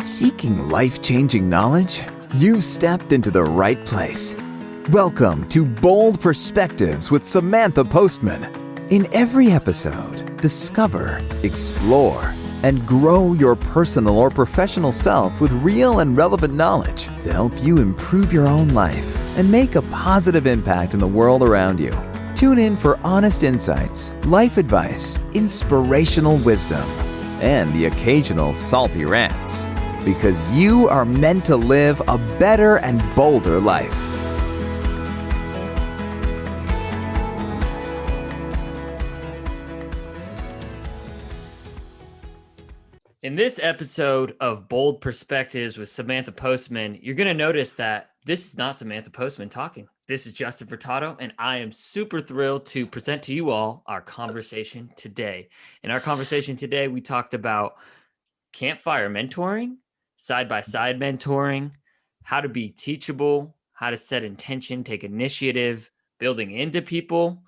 Seeking life-changing knowledge? You've stepped into the right place. Welcome to Bold Perspectives with Samantha Postman. In every episode, discover, explore, and grow your personal or professional self with real and relevant knowledge to help you improve your own life and make a positive impact in the world around you. Tune in for honest insights, life advice, inspirational wisdom, and the occasional salty rants. Because you are meant to live a better and bolder life. In this episode of Bold Perspectives with Samantha Postman, you're going to notice that this is not Samantha Postman talking. This is Justin Furtado, and I am super thrilled to present to you all our conversation today. In our conversation today, we talked about campfire mentoring, side-by-side mentoring, how to be teachable, how to set intention, take initiative, building into people,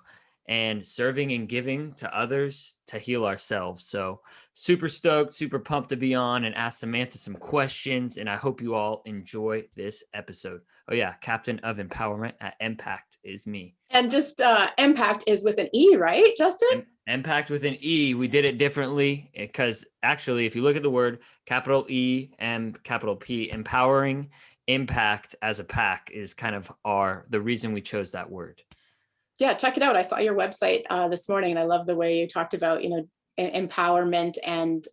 and serving and giving to others to heal ourselves. So super stoked, super pumped to be on and ask Samantha some questions. And I hope you all enjoy this episode. Oh yeah, Captain of Empowerment at EmPact is me. And just EmPact is with an E, right, Justin? EmPact with an E. We did it differently because actually, if you look at the word capital E and capital P, empowering impact as a pack is kind of the reason we chose that word. Yeah, check it out. I saw your website this morning, and I love the way you talked about, empowerment and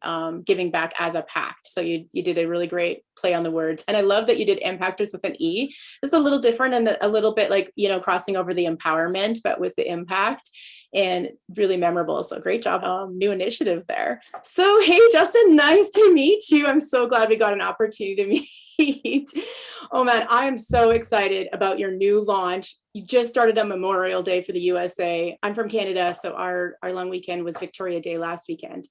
giving back as a pact. So you did a really great play on the words. And I love that you did impactors with an E. It's a little different and a little bit like, crossing over the empowerment, but with the impact, and really memorable. So great job. New initiative there. So, hey, Justin, nice to meet you. I'm so glad we got an opportunity to meet. Oh man, I am so excited about your new launch. You just started on Memorial Day for the USA. I'm from Canada, so our long weekend was Victoria Day last weekend.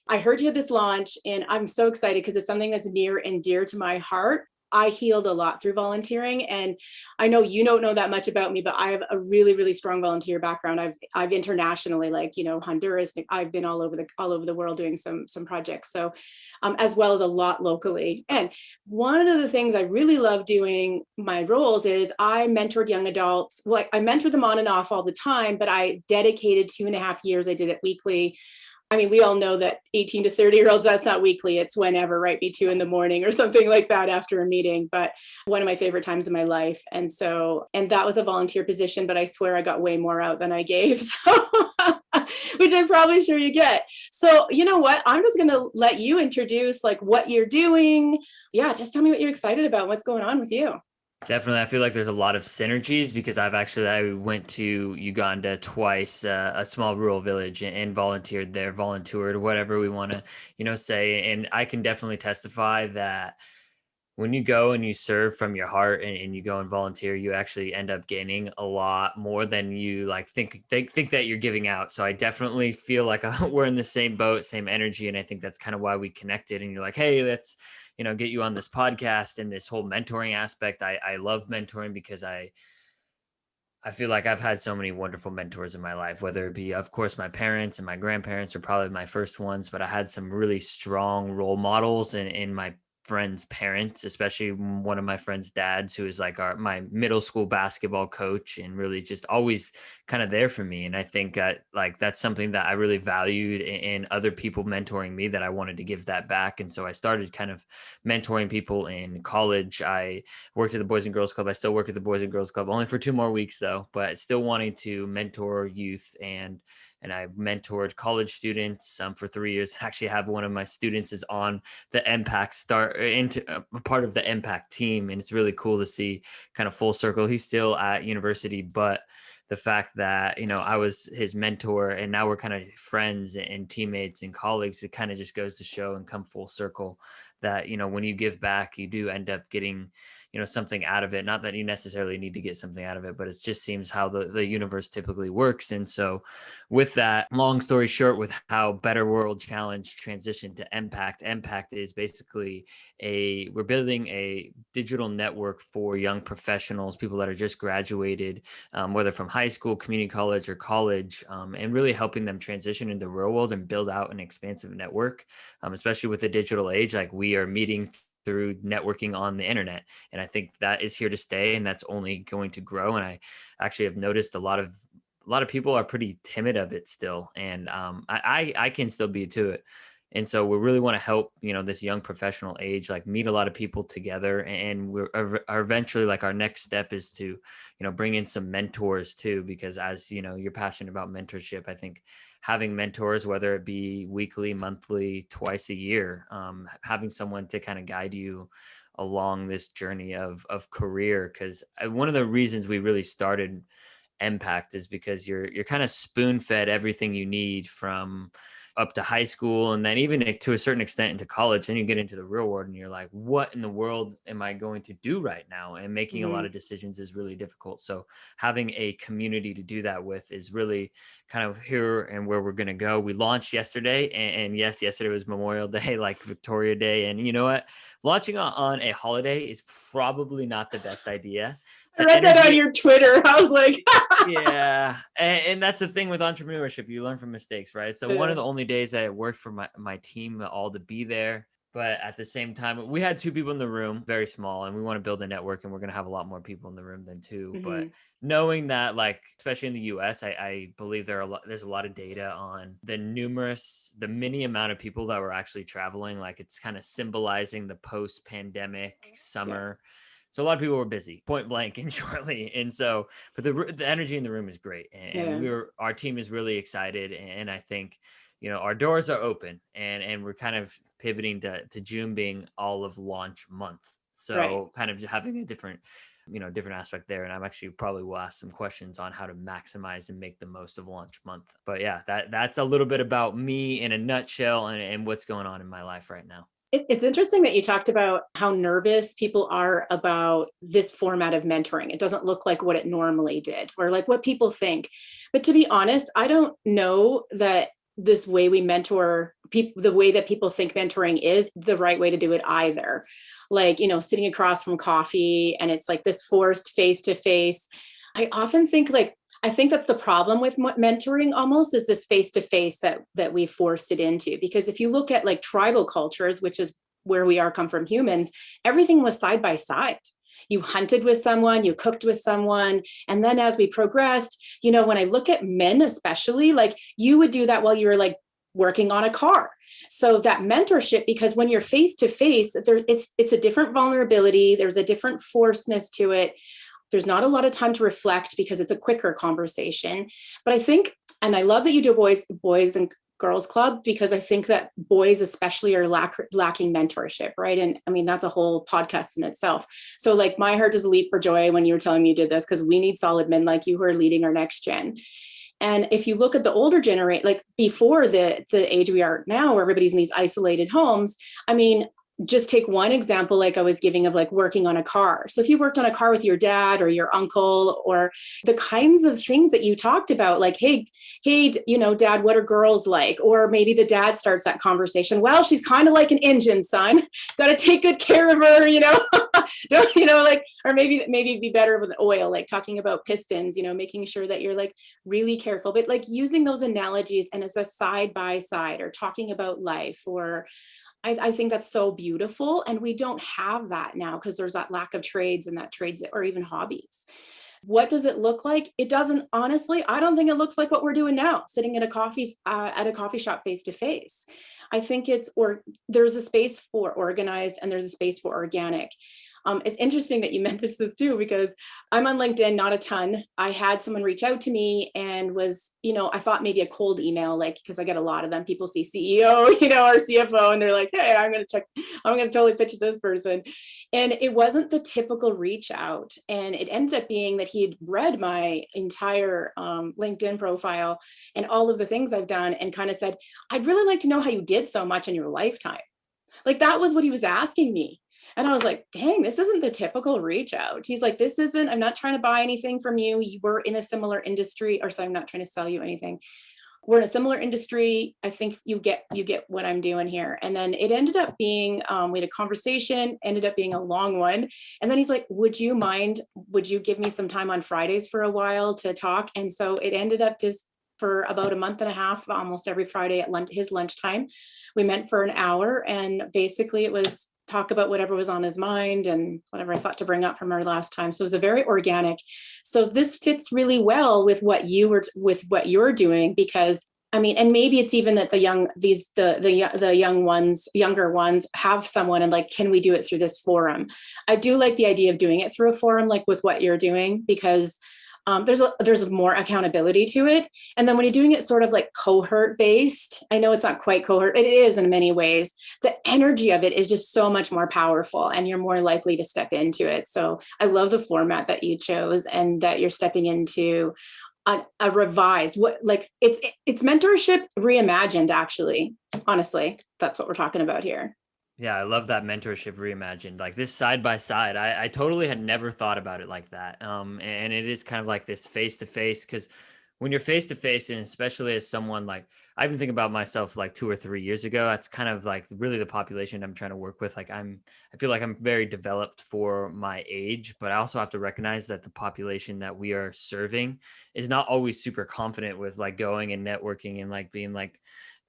I heard you had this launch, and I'm so excited because it's something that's near and dear to my heart. I healed a lot through volunteering, and I know you don't know that much about me, but I have a really, really strong volunteer background. I've internationally, Honduras. I've been all over the world doing some projects. So, as well as a lot locally. And one of the things I really love doing my roles is I mentored young adults. Well, I mentor them on and off all the time, but I dedicated 2.5 years. I did it weekly. I mean, we all know that 18 to 30-year-olds, that's not weekly. It's whenever, right? Be 2 a.m. or something like that after a meeting. But one of my favorite times in my life. And that was a volunteer position, but I swear I got way more out than I gave. So, which I'm probably sure you get. So, you know what? I'm just going to let you introduce what you're doing. Yeah, just tell me what you're excited about. What's going on with you? Definitely. I feel like there's a lot of synergies because I went to Uganda twice, a small rural village, and volunteered there, whatever we want to, say. And I can definitely testify that when you go and you serve from your heart and you go and volunteer, you actually end up gaining a lot more than you think that you're giving out. So I definitely feel like we're in the same boat, same energy. And I think that's kind of why we connected. And you're like, hey, let's, get you on this podcast and this whole mentoring aspect. I love mentoring because I feel like I've had so many wonderful mentors in my life, whether it be, of course, my parents and my grandparents are probably my first ones, but I had some really strong role models in my friends' parents, especially one of my friends' dads, who is my middle school basketball coach and really just always kind of there for me. And I think that's something that I really valued in other people mentoring me, that I wanted to give that back. And so I started kind of mentoring people in college. I worked at the Boys and Girls Club. I still work at the Boys and Girls Club, only for 2 more weeks though, but still wanting to mentor youth. And I've mentored college students for 3 years. Actually have one of my students is on the EmPact a part of the EmPact team. And it's really cool to see kind of full circle. He's still at university, but the fact that, I was his mentor and now we're kind of friends and teammates and colleagues, it kind of just goes to show and come full circle that, when you give back, you do end up getting, something out of it. Not that you necessarily need to get something out of it, but it just seems how the universe typically works. And so with that, long story short, with how Better World Challenge transitioned to EmPact is basically we're building a digital network for young professionals, people that are just graduated, whether from high school, community college, or college, and really helping them transition into the real world and build out an expansive network, especially with the digital age. Like we we are meeting through networking on the internet. And I think that is here to stay, and that's only going to grow. And I actually have noticed a lot of people are pretty timid of it still. And I can still be to it. And so we really want to help, this young professional age, like meet a lot of people together. And we're eventually, like, our next step is to, bring in some mentors too, because as you're passionate about mentorship, I think having mentors, whether it be weekly, monthly, twice a year, having someone to kind of guide you along this journey of career. Because one of the reasons we really started EmPact is because you're kind of spoon fed everything you need from up to high school, and then even to a certain extent into college. Then you get into the real world and you're like, what in the world am I going to do right now? And making a lot of decisions is really difficult. So having a community to do that with is really kind of here and where we're going to go. We launched yesterday, and yes, yesterday was Memorial Day, like Victoria Day. And you know what? Launching on a holiday is probably not the best idea. I read that on your Twitter. I was like, yeah. And that's the thing with entrepreneurship. You learn from mistakes, right? So one of the only days that it worked for my team all to be there. But at the same time, we had 2 people in the room, very small, and we want to build a network, and we're going to have a lot more people in the room than 2. But knowing that, like, especially in the US, I believe there's a lot of data on the many amount of people that were actually traveling. Like, it's kind of symbolizing the post-pandemic summer. Yeah. So a lot of people were busy, point blank and shortly. And so, but the energy in the room is great. And our team is really excited. And I think, our doors are open, and we're kind of pivoting to June being all of launch month. So kind of having a different aspect there. And I'm actually probably will ask some questions on how to maximize and make the most of launch month. But yeah, that's a little bit about me in a nutshell and what's going on in my life right now. It's interesting that you talked about how nervous people are about this format of mentoring. It doesn't look like what it normally did, or like what people think. But to be honest, I don't know that this way we mentor people, the way that people think mentoring is the right way to do it either. Like, sitting across from coffee, and it's like this forced face-to-face. I often think I think that's the problem with mentoring almost, is this face-to-face that we forced it into. Because if you look at like tribal cultures, which is where we come from humans, everything was side by side. You hunted with someone, you cooked with someone. And then as we progressed, when I look at men, especially, like, you would do that while you were like working on a car. So that mentorship, because when you're face to face, it's a different vulnerability. There's a different forcedness to it. There's not a lot of time to reflect because it's a quicker conversation. But I think, and I love that you do boys and girls club, because I think that boys especially are lacking mentorship, right? And I mean, that's a whole podcast in itself. So like, my heart does leap for joy when you were telling me you did this, because we need solid men like you who are leading our next gen. And if you look at the older generation, like before the age we are now, where everybody's in these isolated homes, I mean, just take one example, like I was giving, of like working on a car. So if you worked on a car with your dad or your uncle, or the kinds of things that you talked about, like, hey, dad, what are girls like? Or maybe the dad starts that conversation. Well, she's kind of like an engine, son. Got to take good care of her, or maybe be better with oil, like talking about pistons, making sure that you're like really careful, but like using those analogies and as a side by side, or talking about life, or I think that's so beautiful. And we don't have that now because there's that lack of trades or even hobbies. What does it look like? It doesn't, honestly, I don't think it looks like what we're doing now, sitting at a coffee shop face to face. I think there's a space for organized and there's a space for organic. It's interesting that you mentioned this too, because I'm on LinkedIn, not a ton. I had someone reach out to me and was, I thought maybe a cold email, like, because I get a lot of them. People see CEO, or CFO, and they're like, hey, I'm going to totally pitch this person. And it wasn't the typical reach out. And it ended up being that he had read my entire LinkedIn profile and all of the things I've done, and kind of said, I'd really like to know how you did so much in your lifetime. Like, that was what he was asking me. And I was like, dang, this isn't the typical reach out. He's like, I'm not trying to buy anything from you. We're in a similar industry, I'm not trying to sell you anything. We're in a similar industry. I think you get what I'm doing here. And then it ended up being, we had a conversation, ended up being a long one. And then he's like, would you give me some time on Fridays for a while to talk? And so it ended up just for about a month and a half, almost every Friday at his lunchtime. We met for an hour, and basically it was talk about whatever was on his mind and whatever I thought to bring up from our last time. So it was a very organic. So this fits really well with what you're doing, because I mean, and maybe it's even that the younger ones have someone and like, can we do it through this forum? I do like the idea of doing it through a forum, like with what you're doing, because there's more accountability to it. And then when you're doing it sort of like cohort based, I know it's not quite cohort, it is in many ways, the energy of it is just so much more powerful and you're more likely to step into it. So I love the format that you chose and that you're stepping into a revised, it's mentorship reimagined, actually. Honestly, that's what we're talking about here. Yeah, I love that mentorship reimagined, like this side by side. I totally had never thought about it like that. And it is kind of like this face to face, because when you're face to face, and especially as someone like, I even think about myself like 2 or 3 years ago, that's kind of like really the population I'm trying to work with. Like I feel like I'm very developed for my age, but I also have to recognize that the population that we are serving is not always super confident with like going and networking and like being like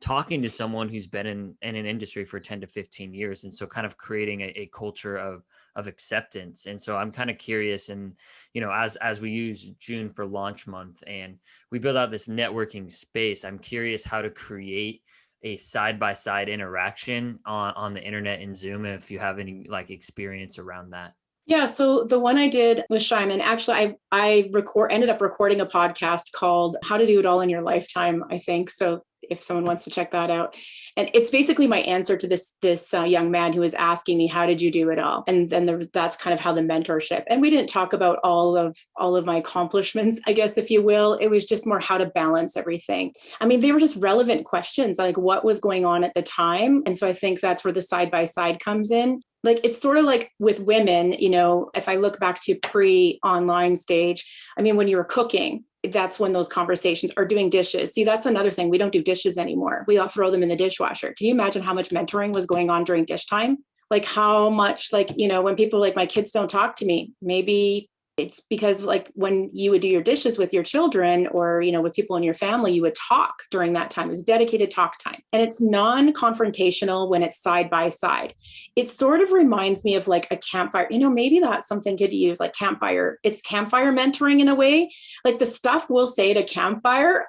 talking to someone who's been in an industry for 10 to 15 years. And so kind of creating a culture of acceptance. And so I'm kind of curious, and, you know, as we use June for launch month and we build out this networking space, I'm curious how to create a side-by-side interaction on the internet and Zoom, if you have any like experience around that. Yeah, so the one I did with Shyman, actually, I ended up recording a podcast called "How to Do It All in Your Lifetime," I think. So if someone wants to check that out, and it's basically my answer to this young man who was asking me, "How did you do it all?" And then that's kind of how the mentorship. And we didn't talk about all of my accomplishments, I guess, if you will. It was just more how to balance everything. I mean, they were just relevant questions, like what was going on at the time. And so I think that's where the side by side comes in. Like, it's sort of like with women, you know, if I look back to pre-online stage, I mean, when you were cooking, that's when those conversations are doing dishes. See, that's another thing. We don't do dishes anymore. We all throw them in the dishwasher. Can you imagine how much mentoring was going on during dish time? Like how much, like, you know, when people like my kids don't talk to me, maybe it's because like when you would do your dishes with your children or, you know, with people in your family, you would talk during that time. It was dedicated talk time. And it's non-confrontational when it's side by side. It sort of reminds me of like a campfire, you know, maybe that's something good to use, like campfire. It's campfire mentoring in a way, like the stuff we'll say at a campfire.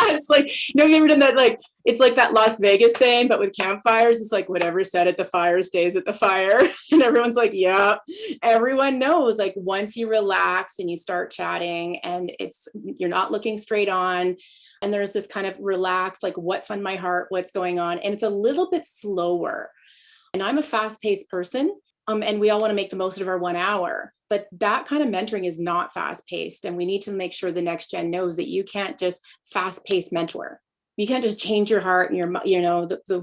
It's like, you know, you ever done that? Like, it's like that Las Vegas saying, but with campfires, it's like whatever said at the fire stays at the fire. And everyone's like, yeah, everyone knows, like once you relax and you start chatting and you're not looking straight on, and there's this kind of relaxed, like what's on my heart, what's going on. And it's a little bit slower. And I'm a fast-paced person. And we all want to make the most of our 1 hour, but that kind of mentoring is not fast-paced. And we need to make sure the next gen knows that you can't just fast-paced mentor. You can't just change your heart and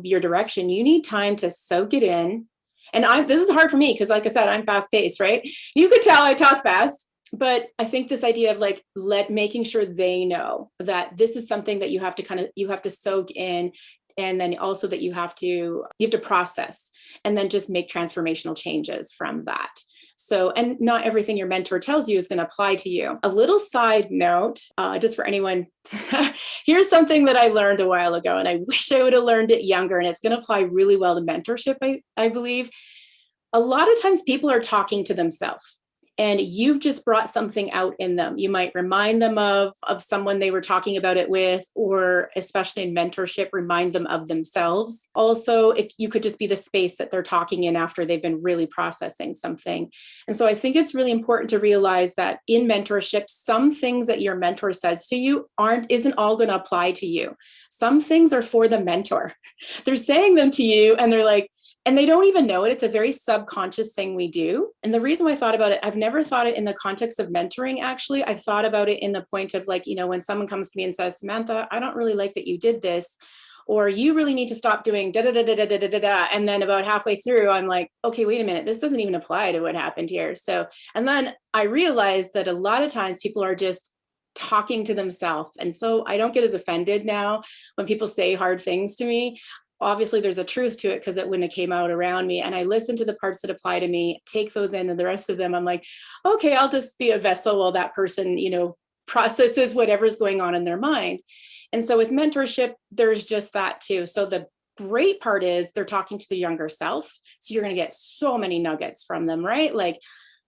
your direction. You need time to soak it in. And this is hard for me because, like I said, I'm fast-paced, right? You could tell I talk fast, but I think this idea of like making sure they know that this is something that you have to soak in. And then also that you have to process and then just make transformational changes from that. So, and not everything your mentor tells you is going to apply to you. A little side note, just for anyone, here's something that I learned a while ago, and I wish I would have learned it younger, and it's going to apply really well to mentorship, I believe. A lot of times people are talking to themselves. And you've just brought something out in them. You might remind them of someone they were talking about it with, or especially in mentorship, remind them of themselves. Also, you could just be the space that they're talking in after they've been really processing something. And so I think it's really important to realize that in mentorship, some things that your mentor says to you isn't all going to apply to you. Some things are for the mentor. They're saying them to you and they're like, and they don't even know it. It's a very subconscious thing we do. And the reason I thought about it, I've never thought it in the context of mentoring, actually. I've thought about it in the point of like, you know, when someone comes to me and says, Samantha, I don't really like that you did this, or you really need to stop doing da da da da da da da da. And then about halfway through, I'm like, okay, wait a minute, this doesn't even apply to what happened here. So, and then I realized that a lot of times people are just talking to themselves. And so I don't get as offended now when people say hard things to me. Obviously there's a truth to it because it wouldn't have came out around me. And I listen to the parts that apply to me, take those in, and the rest of them, I'm like, okay, I'll just be a vessel while that person, you know, processes whatever's going on in their mind. And so with mentorship, there's just that too. So the great part is they're talking to the younger self. So you're going to get so many nuggets from them, right? Like,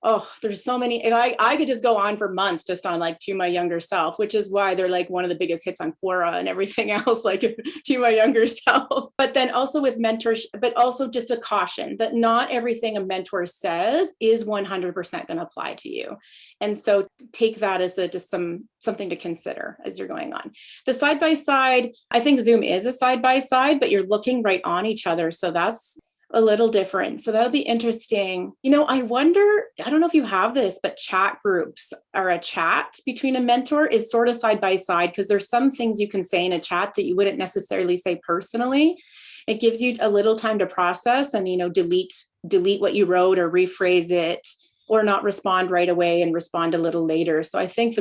oh, there's so many. And I could just go on for months just on like to my younger self, which is why they're like one of the biggest hits on Quora and everything else, like to my younger self. But then also with mentors, but also just a caution that not everything a mentor says is 100% going to apply to you. And so take that as just something to consider as you're going on. The side-by-side, I think Zoom is a side-by-side, but you're looking right on each other. So that's a little different. So that'll be interesting. I wonder, I don't know if you have this, but chat groups or a chat between a mentor is sort of side by side, because there's some things you can say in a chat that you wouldn't necessarily say personally. It gives you a little time to process and, delete what you wrote or rephrase it, or not respond right away and respond a little later. So I think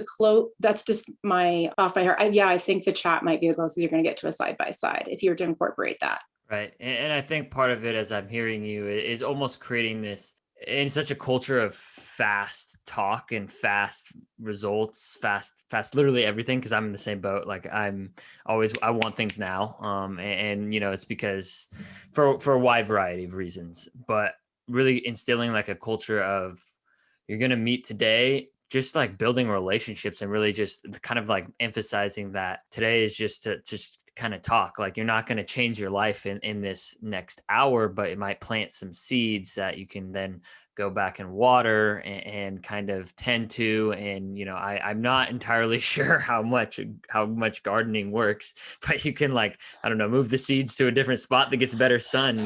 that's just my off by heart. I think the chat might be the closest you're going to get to a side by side if you were to incorporate that. Right. And I think part of it, as I'm hearing you, is almost creating this in such a culture of fast talk and fast results, fast, literally everything. Cause I'm in the same boat. Like I want things now. And it's because for a wide variety of reasons, but really instilling like a culture of you're going to meet today, just like building relationships and really just kind of like emphasizing that today is just to kind of talk. Like you're not going to change your life in this next hour, but it might plant some seeds that you can then go back and water and kind of tend to. And, I'm not entirely sure how much gardening works, but you can move the seeds to a different spot that gets better sun,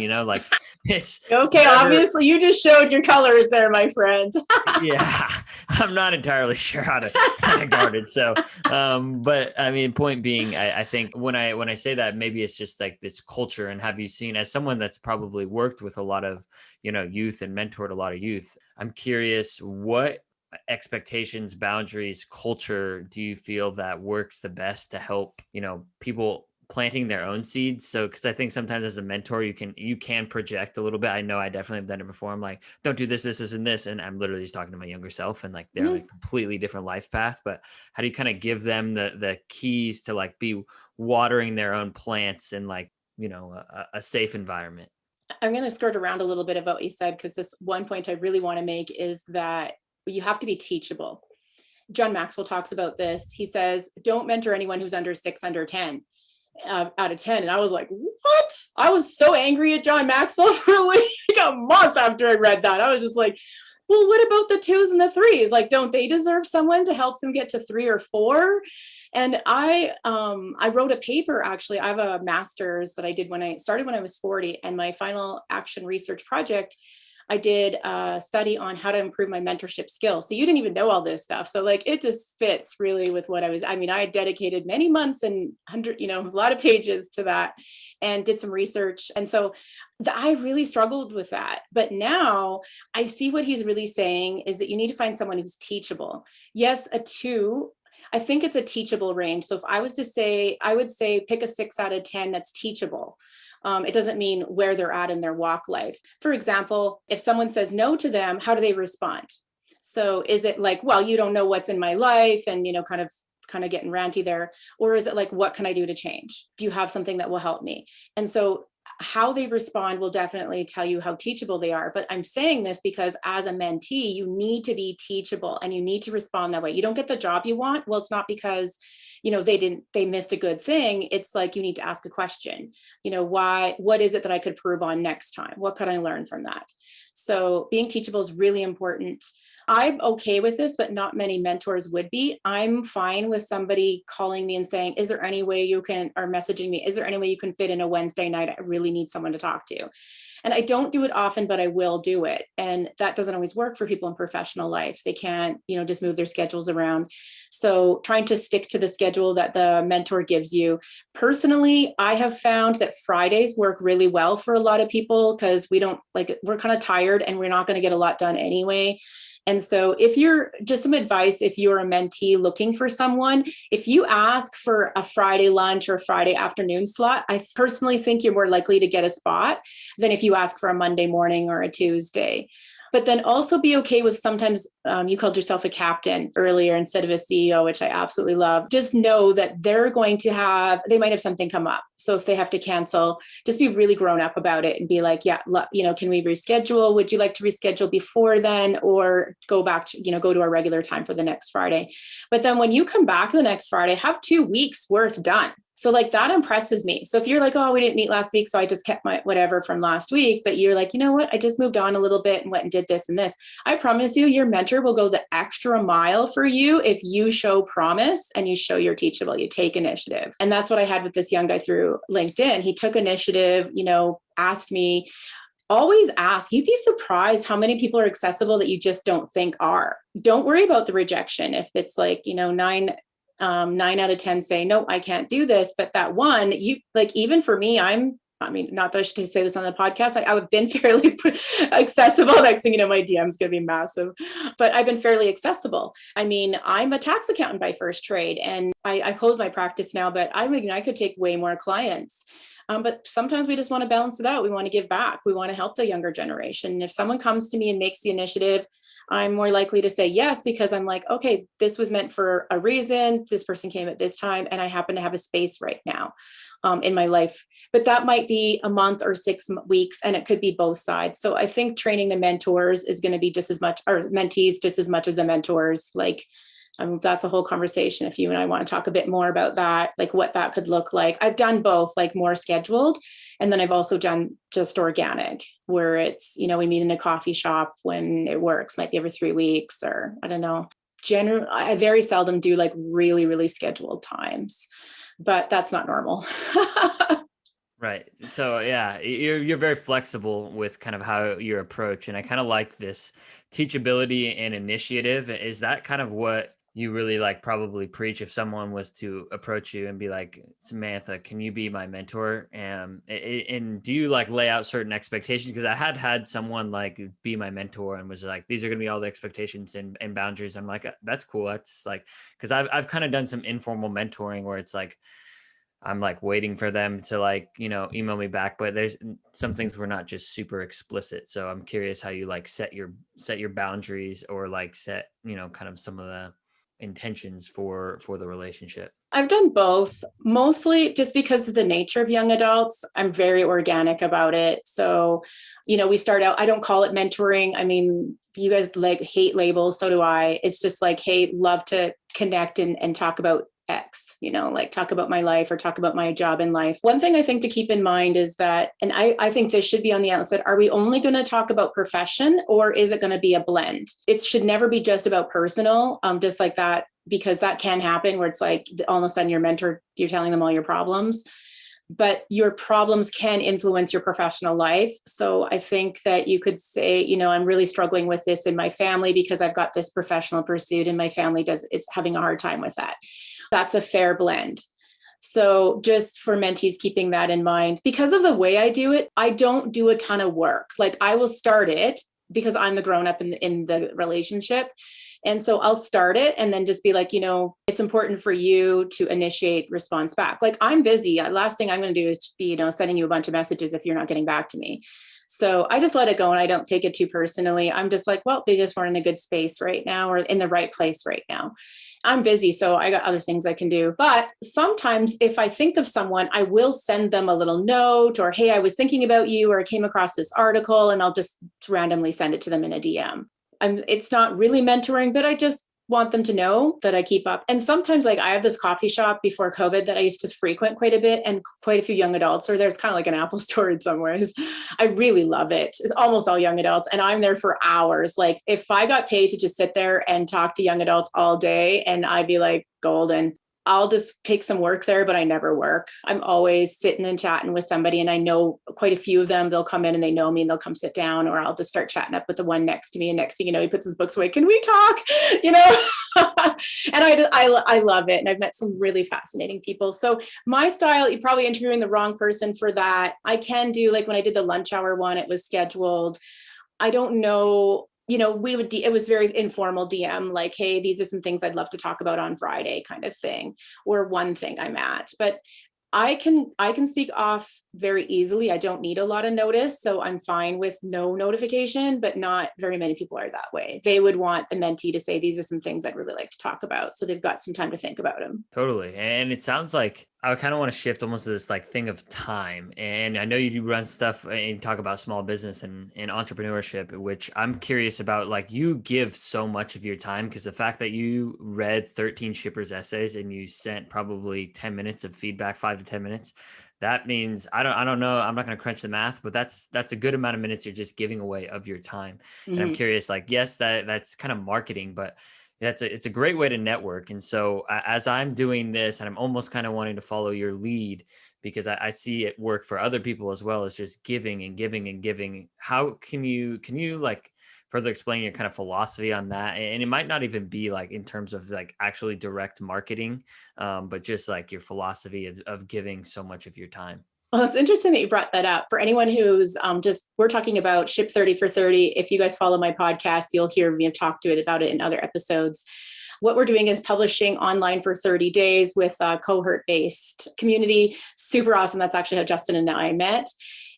it's okay. Whatever. Obviously you just showed your colors there, my friend. Yeah, I'm not entirely sure how to kind of garden. So, but I mean, point being, I think when I say that, maybe it's just like this culture. And have you seen, as someone that's probably worked with a lot of, youth and mentored a lot of youth, I'm curious, what expectations, boundaries, culture do you feel that works the best to help, people planting their own seeds? So, because I think sometimes as a mentor, you can project a little bit. I know I definitely have done it before. I'm like, don't do this, and this. And I'm literally just talking to my younger self, and like, they're like completely different life path. But how do you kind of give them the keys to like be watering their own plants in like, a safe environment? I'm going to skirt around a little bit about what you said, because this one point I really want to make is that you have to be teachable. John Maxwell talks about this. He says, don't mentor anyone who's under 6 out of 10. And I was like, what? I was so angry at John Maxwell for like a month after I read that. I was just like, well, what about the 2s and the 3s? Like, don't they deserve someone to help them get to 3 or 4? And I wrote a paper, actually. I have a master's that I did when I started when I was 40, and my final action research project, I did a study on how to improve my mentorship skills. So you didn't even know all this stuff. So like, it just fits really with what I had dedicated many months and a lot of pages to that and did some research. And so I really struggled with that. But now I see what he's really saying is that you need to find someone who's teachable. Yes, a 2. I think it's a teachable range. So if I was to say, I would say pick a 6 out of 10 that's teachable. It doesn't mean where they're at in their walk life. For example, if someone says no to them, how do they respond? So is it like, well, you don't know what's in my life, and, kind of getting ranty there? Or is it like, what can I do to change? Do you have something that will help me? And so how they respond will definitely tell you how teachable they are. But I'm saying this because as a mentee, you need to be teachable and you need to respond that way. You don't get the job you want. Well, it's not because, they missed a good thing. It's like, you need to ask a question, what is it that I could improve on next time? What could I learn from that? So being teachable is really important. I'm okay with this, but not many mentors would be. I'm fine with somebody calling me and saying, is there any way you can, or messaging me, is there any way you can fit in a Wednesday night? I really need someone to talk to. And I don't do it often, but I will do it. And that doesn't always work for people in professional life. They can't, just move their schedules around. So trying to stick to the schedule that the mentor gives you. Personally, I have found that Fridays work really well for a lot of people, because we're kind of tired and we're not going to get a lot done anyway. And so just some advice, if you're a mentee looking for someone, if you ask for a Friday lunch or Friday afternoon slot, I personally think you're more likely to get a spot than if you ask for a Monday morning or a Tuesday. But then also be okay with sometimes you called yourself a captain earlier instead of a CEO, which I absolutely love. Just know that they might have something come up. So if they have to cancel, just be really grown up about it and be like, yeah, can we reschedule? Would you like to reschedule before then, or go back to, go to our regular time for the next Friday? But then when you come back the next Friday, have 2 weeks worth done. So like that impresses me. So if you're like, oh, we didn't meet last week, so I just kept my whatever from last week, but you're like, you know what, I just moved on a little bit and went and did this and this. I promise you, your mentor will go the extra mile for you if you show promise and you show you're teachable, you take initiative. And that's what I had with this young guy through LinkedIn. He took initiative, asked me. Always ask. You'd be surprised how many people are accessible that you just don't think are. Don't worry about the rejection. If it's like, 9 out of 10 say, no, I can't do this. But that one, even for me, not that I should say this on the podcast, I've been fairly accessible. Next thing you know, my DM is going to be massive, but I've been fairly accessible. I'm a tax accountant by first trade, and I close my practice now, but I could take way more clients. But sometimes we just want to balance it out. We want to give back. We want to help the younger generation. And if someone comes to me and makes the initiative, I'm more likely to say yes, because I'm like, okay, this was meant for a reason. This person came at this time, and I happen to have a space right now in my life. But that might be a month or 6 weeks, and it could be both sides. So I think training the mentors is going to be just as much, or mentees just as much as the mentors. That's a whole conversation if you and I want to talk a bit more about that, like what that could look like. I've done both, like more scheduled. And then I've also done just organic, where it's, we meet in a coffee shop when it works, might be every 3 weeks, or I don't know. I very seldom do like really, really scheduled times, but that's not normal. Right. So yeah, you're very flexible with kind of how your approach. And I kind of like this teachability and initiative. Is that kind of what you really like probably preach if someone was to approach you and be like, Samantha, can you be my mentor? And do you like lay out certain expectations? Because I had someone like be my mentor and was like, these are going to be all the expectations and boundaries. I'm like, that's cool. That's like, because I've kind of done some informal mentoring where it's like, I'm like waiting for them to like, email me back, but there's some things we're not just super explicit. So I'm curious how you like set your boundaries, or like set, kind of some of the intentions for the relationship. I've done both, mostly just because of the nature of young adults. I'm very organic about it. So, we start out, I don't call it mentoring. You guys like hate labels. So do I. It's just like, hey, love to connect and talk about X, like talk about my life or talk about my job in life. One thing I think to keep in mind is that, and I think this should be on the outset, are we only going to talk about profession, or is it going to be a blend? It should never be just about personal, just like that, because that can happen where it's like all of a sudden your mentor, you're telling them all your problems, but your problems can influence your professional life. So I think that you could say, I'm really struggling with this in my family because I've got this professional pursuit and my family is having a hard time with that. That's a fair blend. So just for mentees, keeping that in mind, because of the way I do it, I don't do a ton of work. Like I will start it because I'm the grown up in the relationship. And so I'll start it and then just be like, it's important for you to initiate response back. Like I'm busy. Last thing I'm going to do is be, sending you a bunch of messages if you're not getting back to me. So I just let it go and I don't take it too personally. I'm just like, well, they just weren't in a good space right now or in the right place right now. I'm busy, so I got other things I can do. But sometimes if I think of someone, I will send them a little note or, hey, I was thinking about you, or I came across this article, and I'll just randomly send it to them in a DM. It's not really mentoring, but I just want them to know that I keep up. And sometimes like I have this coffee shop before COVID that I used to frequent quite a bit, and quite a few young adults are there. It's kind of like an Apple store in some ways. I really love it. It's almost all young adults, and I'm there for hours. Like if I got paid to just sit there and talk to young adults all day, and I'd be like golden. I'll just take some work there, but I never work. I'm always sitting and chatting with somebody, and I know quite a few of them. They'll come in and they know me and they'll come sit down, or I'll just start chatting up with the one next to me. And next thing you know, he puts his books away. Can we talk? And I love it. And I've met some really fascinating people. So my style, you're probably interviewing the wrong person for that. I can do, like when I did the lunch hour one, it was scheduled. I don't know. It was very informal DM, like, hey, these are some things I'd love to talk about on Friday kind of thing, or one thing I'm at. But I can speak off very easily. I don't need a lot of notice. So I'm fine with no notification, but not very many people are that way. They would want the mentee to say, these are some things I'd really like to talk about. So they've got some time to think about them. Totally. And it sounds like I kind of want to shift almost to this like thing of time. And I know you do run stuff and talk about small business and entrepreneurship, which I'm curious about. Like, you give so much of your time, because the fact that you read 13 shippers' essays and you sent probably 10 minutes of feedback, 5 to 10 minutes, that means I don't know. I'm not going to crunch the math, but that's a good amount of minutes you're just giving away of your time. And I'm curious, like, yes, that's kind of marketing, but it's a great way to network. And so as I'm doing this, and I'm almost kind of wanting to follow your lead, because I see it work for other people as well, as just giving and giving and giving. How can you like further explain your kind of philosophy on that? And it might not even be like in terms of like actually direct marketing, but just like your philosophy of giving so much of your time. Well, it's interesting that you brought that up. For anyone who's we're talking about Ship 30 for 30. If you guys follow my podcast, you'll hear me talk about it in other episodes. What we're doing is publishing online for 30 days with a cohort-based community. Super awesome. That's actually how Justin and I met.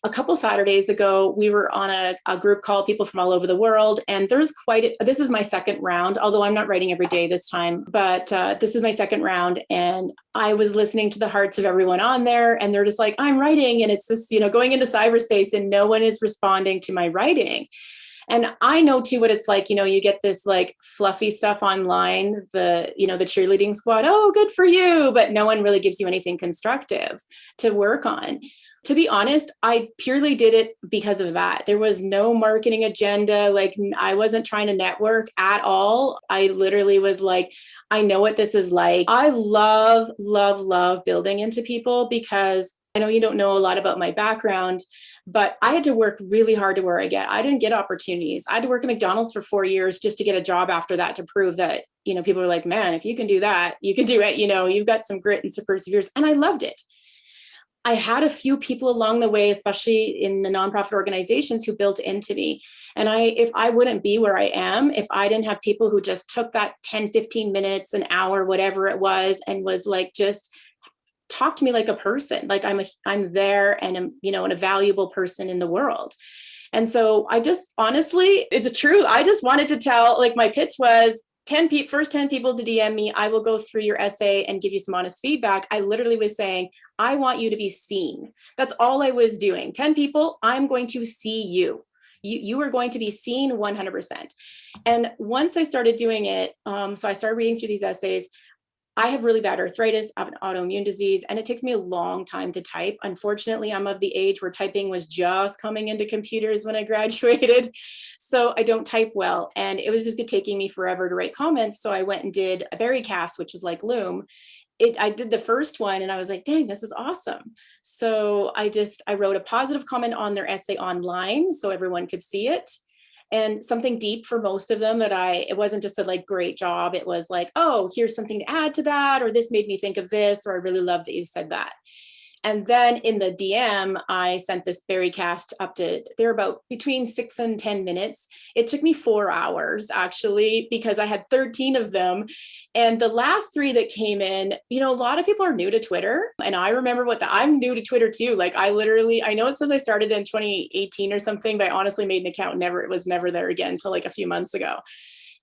A couple Saturdays ago, we were on a group call, people from all over the world. And there's this is my second round, although I'm not writing every day this time, but this is my second round. And I was listening to the hearts of everyone on there, and they're just like, I'm writing. And it's this, going into cyberspace and no one is responding to my writing. And I know too what it's like, you get this like fluffy stuff online, the cheerleading squad, oh, good for you, but no one really gives you anything constructive to work on. To be honest, I purely did it because of that. There was no marketing agenda. Like, I wasn't trying to network at all. I literally was like, I know what this is like. I love, love, love building into people, because I know you don't know a lot about my background, but I had to work really hard to where I didn't get opportunities. I had to work at McDonald's for 4 years just to get a job after that, to prove that, people were like, man, if you can do that, you can do it. You've got some grit and some perseverance. And I loved it. I had a few people along the way, especially in the nonprofit organizations, who built into me. And if I wouldn't be where I am, if I didn't have people who just took that 10, 15 minutes, an hour, whatever it was, and was like, just talk to me like a person, like I'm there and I'm, and a valuable person in the world. And so I just, honestly, it's a truth. I just wanted to tell, like, my pitch was, first 10 people to DM me, I will go through your essay and give you some honest feedback. I literally was saying, I want you to be seen. That's all I was doing. 10 people, I'm going to see you. You are going to be seen 100%. And once I started doing it, so I started reading through these essays. I have really bad arthritis, I have an autoimmune disease, and it takes me a long time to type. Unfortunately, I'm of the age where typing was just coming into computers when I graduated. So I don't type well. And it was just taking me forever to write comments. So I went and did a berry cast, which is like Loom. I did the first one and I was like, dang, this is awesome. So I wrote a positive comment on their essay online so everyone could see it. And something deep for most of them, it wasn't just a like, great job. It was like, oh, here's something to add to that, or this made me think of this, or I really love that you said that. And then in the DM, I sent this berry cast up to, they're about between 6 and 10 minutes. It took me 4 hours actually, because I had 13 of them. And the last 3 that came in, a lot of people are new to Twitter. And I remember I'm new to Twitter too. Like, I know it says I started in 2018 or something, but I honestly made an account. It was never there again until like a few months ago.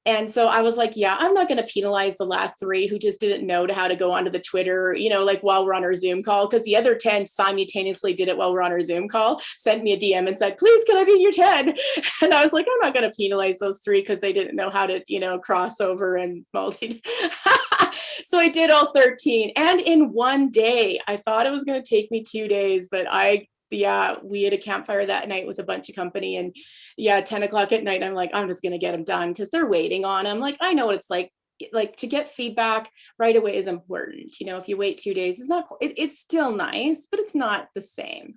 And so I was like, yeah, I'm not going to penalize the last 3 who just didn't know how to go onto the Twitter, like while we're on our Zoom call, because the other 10 simultaneously did it while we're on our Zoom call, sent me a DM and said, please, can I be in your 10? And I was like, I'm not going to penalize those 3 because they didn't know how to, cross over and multi. So I did all 13. And in one day. I thought it was going to take me 2 days, but we had a campfire that night with a bunch of company, and 10 o'clock at night, I'm like, I'm just going to get them done because they're waiting on them. Like, I know what it's like to get feedback right away is important. If you wait 2 days, it's still nice, but it's not the same.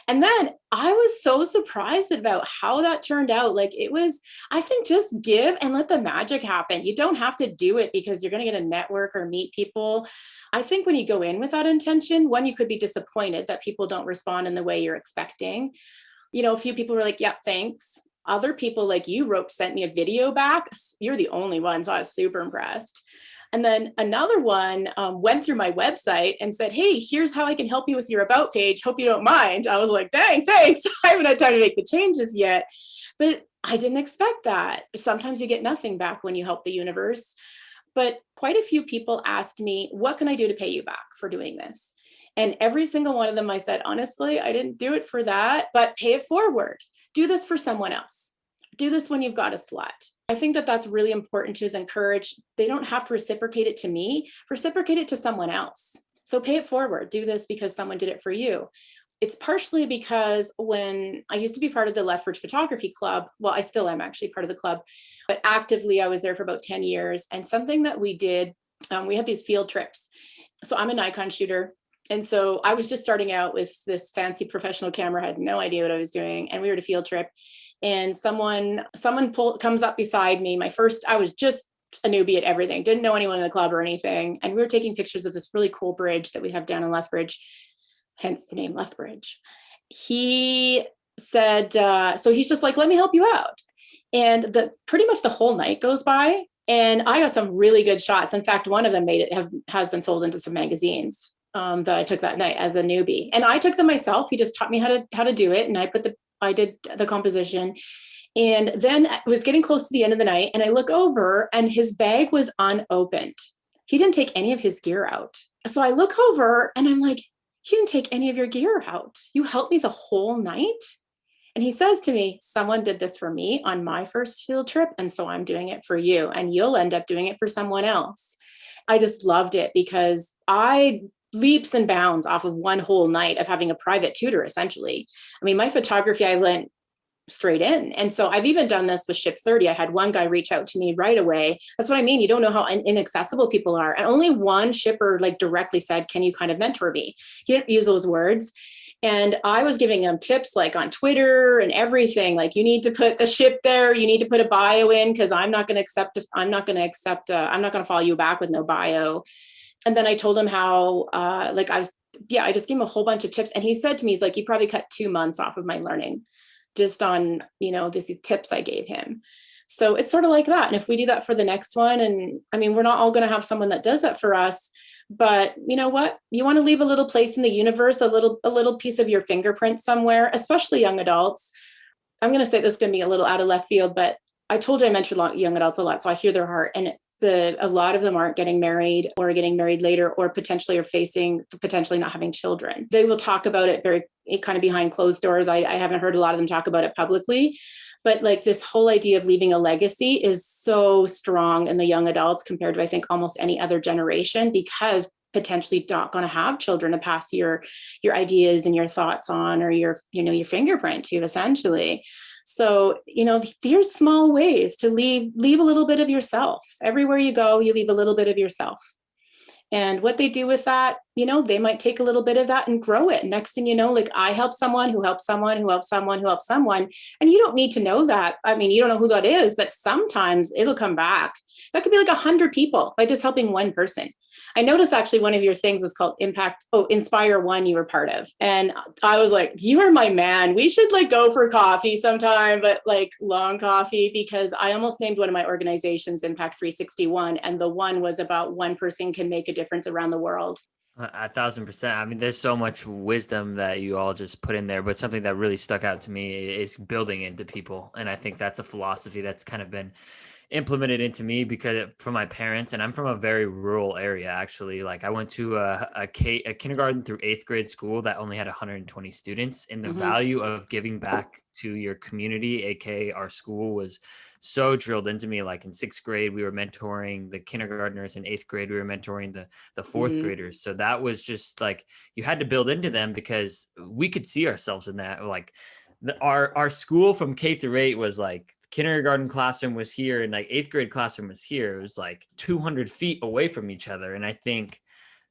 And then I was so surprised about how that turned out. Like, it was, I think, just give and let the magic happen. You don't have to do it because you're going to get a network or meet people. I think when you go in with that intention, one, you could be disappointed that people don't respond in the way you're expecting. A few people were like, yep, thanks. Other people, like you sent me a video back. You're the only one, so I was super impressed. And then another one went through my website and said, hey, here's how I can help you with your about page. Hope you don't mind. I was like, dang, thanks. I haven't had time to make the changes yet. But I didn't expect that. Sometimes you get nothing back when you help the universe. But quite a few people asked me, what can I do to pay you back for doing this? And every single one of them, I said, honestly, I didn't do it for that, but pay it forward. Do this for someone else. Do this when you've got a slot. I think that that's really important to encourage. They don't have to reciprocate it to me, reciprocate it to someone else. So pay it forward. Do this because someone did it for you. It's partially because when I used to be part of the Lethbridge Photography Club, well, I still am actually part of the club, but actively I was there for about 10 years. And something that we did, we had these field trips. So I'm a Nikon shooter. And so I was just starting out with this fancy professional camera, had no idea what I was doing. And we were at a field trip and someone comes up beside me. I was just a newbie at everything, didn't know anyone in the club or anything. And we were taking pictures of this really cool bridge that we have down in Lethbridge, hence the name Lethbridge. He said, so he's just like, let me help you out. And pretty much the whole night goes by and I got some really good shots. In fact, one of them has been sold into some magazines that I took that night as a newbie. And I took them myself. He just taught me how to do it. And I did the composition. And then it was getting close to the end of the night and I look over and his bag was unopened. He didn't take any of his gear out. So I look over and I'm like, you didn't take any of your gear out. You helped me the whole night. And he says to me, someone did this for me on my first field trip. And so I'm doing it for you. And you'll end up doing it for someone else. I just loved it because I leaps and bounds off of one whole night of having a private tutor, essentially. I mean, my photography, I went straight in. And so I've even done this with Ship 30. I had one guy reach out to me right away. That's what I mean. You don't know how inaccessible people are. And only one shipper directly said, can you kind of mentor me? He didn't use those words. And I was giving him tips on Twitter and everything. You need to put the ship there. You need to put a bio in because I'm not going to follow you back with no bio. And then I told him how, I just gave him a whole bunch of tips. And he said to me, he's like, you probably cut 2 months off of my learning just on, these tips I gave him. So it's sort of like that. And if we do that for the next one, and I mean, we're not all going to have someone that does that for us, but you know what? You want to leave a little place in the universe, a little piece of your fingerprint somewhere, especially young adults. I'm going to say this is going to be a little out of left field, but I told you I mentor young adults a lot. So I hear their heart, and a lot of them aren't getting married or getting married later, or potentially are facing potentially not having children. They will talk about it very kind of behind closed doors. I haven't heard a lot of them talk about it publicly, but this whole idea of leaving a legacy is so strong in the young adults compared to, I think, almost any other generation, because potentially not going to have children to pass your ideas and your thoughts on, or your fingerprint to, essentially. So, there's small ways to leave a little bit of yourself. Everywhere you go, you leave a little bit of yourself. And what they do with that, they might take a little bit of that and grow it. Next thing you know, I help someone who helps someone who helps someone who helps someone. And you don't need to know that. I mean, you don't know who that is, but sometimes it'll come back. That could be 100 people by just helping one person. I noticed actually one of your things was called Inspire One, you were part of. And I was like, you are my man. We should go for coffee sometime, but long coffee, because I almost named one of my organizations Impact 361. And the one was about one person can make a difference around the world. 1,000%. I mean, there's so much wisdom that you all just put in there, but something that really stuck out to me is building into people. And I think that's a philosophy that's kind of been implemented into me because from my parents, and I'm from a very rural area, actually. I went to a kindergarten through 8th grade school that only had 120 students, and the value of giving back to your community, aka our school, was so drilled into me. In 6th grade, we were mentoring the kindergartners. In 8th grade, we were mentoring the 4th graders. So that was just you had to build into them, because we could see ourselves in that. Our school from K through 8 was kindergarten classroom was here and 8th grade classroom was here. It was 200 feet away from each other. And I think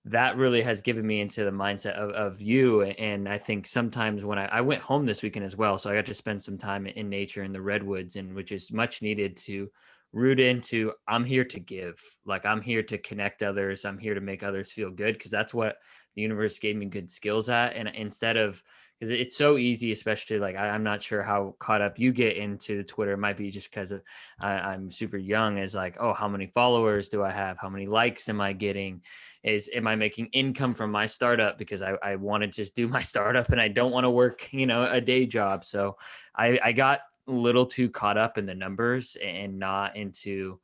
that really has given me into the mindset of you. And I think sometimes when I went home this weekend as well, so I got to spend some time in nature in the redwoods, and which is much needed to root into, I'm here to give. I'm here to connect others. I'm here to make others feel good, because that's what the universe gave me good skills at. And instead of because it's so easy, especially like I'm not sure how caught up you get into Twitter. It might be just because of I'm super young. Is like, oh, how many followers do I have? How many likes am I getting? Am I making income from my startup? Because I want to just do my startup and I don't want to work, a day job. So I got a little too caught up in the numbers and not into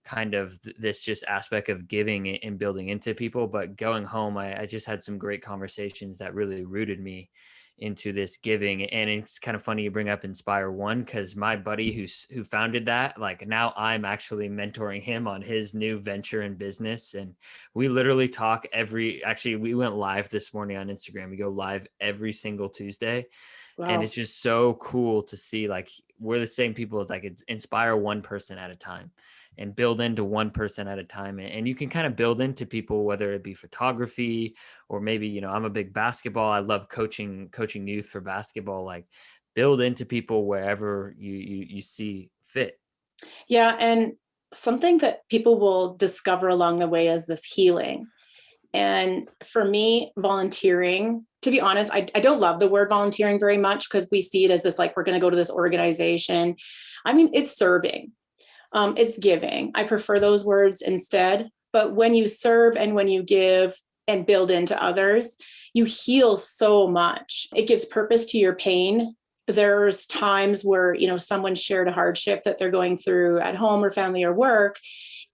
kind of this just aspect of giving and building into people. But going home, I just had some great conversations that really rooted me into this giving. And it's kind of funny you bring up Inspire One, because my buddy who founded that, like now I'm actually mentoring him on his new venture in business. And we literally talk actually we went live this morning on Instagram. We go live every single Tuesday. And Wow. it's just so cool to see, like, we're the same people, like it's inspire one person at a time and build into one person at a time. And you can kind of build into people, whether it be photography or maybe, I'm a big basketball. I love coaching youth for basketball, like build into people wherever you see fit. Yeah. And something that people will discover along the way is this healing. And for me, volunteering, to be honest, I don't love the word volunteering very much, because we see it as this, like, we're going to go to this organization. I mean, it's serving, it's giving. I prefer those words instead. But when you serve and when you give and build into others, you heal so much. It gives purpose to your pain. There's times where, someone shared a hardship that they're going through at home or family or work,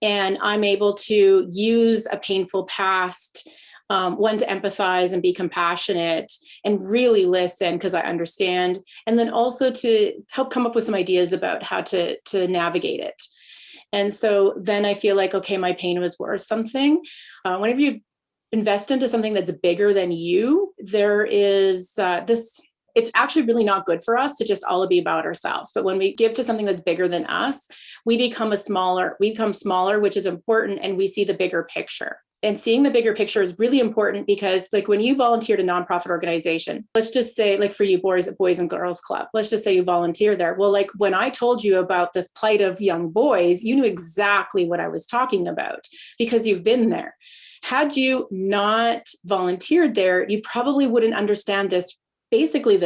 and I'm able to use a painful past, one, to empathize and be compassionate and really listen because I understand, and then also to help come up with some ideas about how to navigate it. And so then I feel like, okay, my pain was worth something. Whenever you invest into something that's bigger than you, there is this. It's actually really not good for us to just all be about ourselves. But when we give to something that's bigger than us, we become smaller, which is important, and we see the bigger picture. And seeing the bigger picture is really important, because like when you volunteer to a nonprofit organization, let's just say, like for you boys and girls club, let's just say you volunteer there. Well, like when I told you about this plight of young boys, you knew exactly what I was talking about because you've been there. Had you not volunteered there, you probably wouldn't understand this